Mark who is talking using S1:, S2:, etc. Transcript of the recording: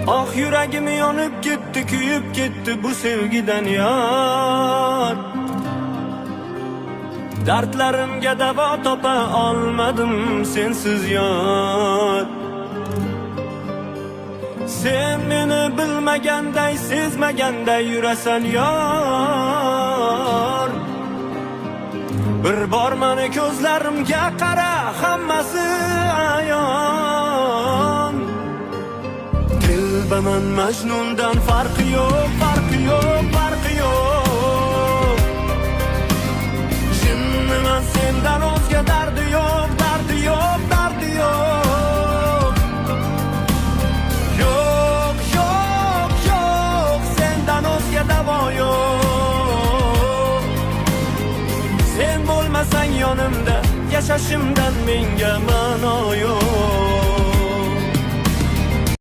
S1: Ah yuragim yonib ketdi, kuyib ketdi bu sevgidan yar. Dardlarimga davo topa olmadim sensiz yar. Sen meni bilmaganday, sezmaganday yurasan yar. Bir bor meni ko'zlarimga qara, hammasi ayon. Dilbaman Majnundan farqi yo'q, farqi yo'q, farqi yo'q. Jinniman sendan o'zga dardi yo'q, dardi yo'q, dardi yo'q. Yo'q, yo'q, yo'q, sendan o'zga davo yo'q. Sen bo'lmasang yonimda, yashashimdan menga ma'no yo'q.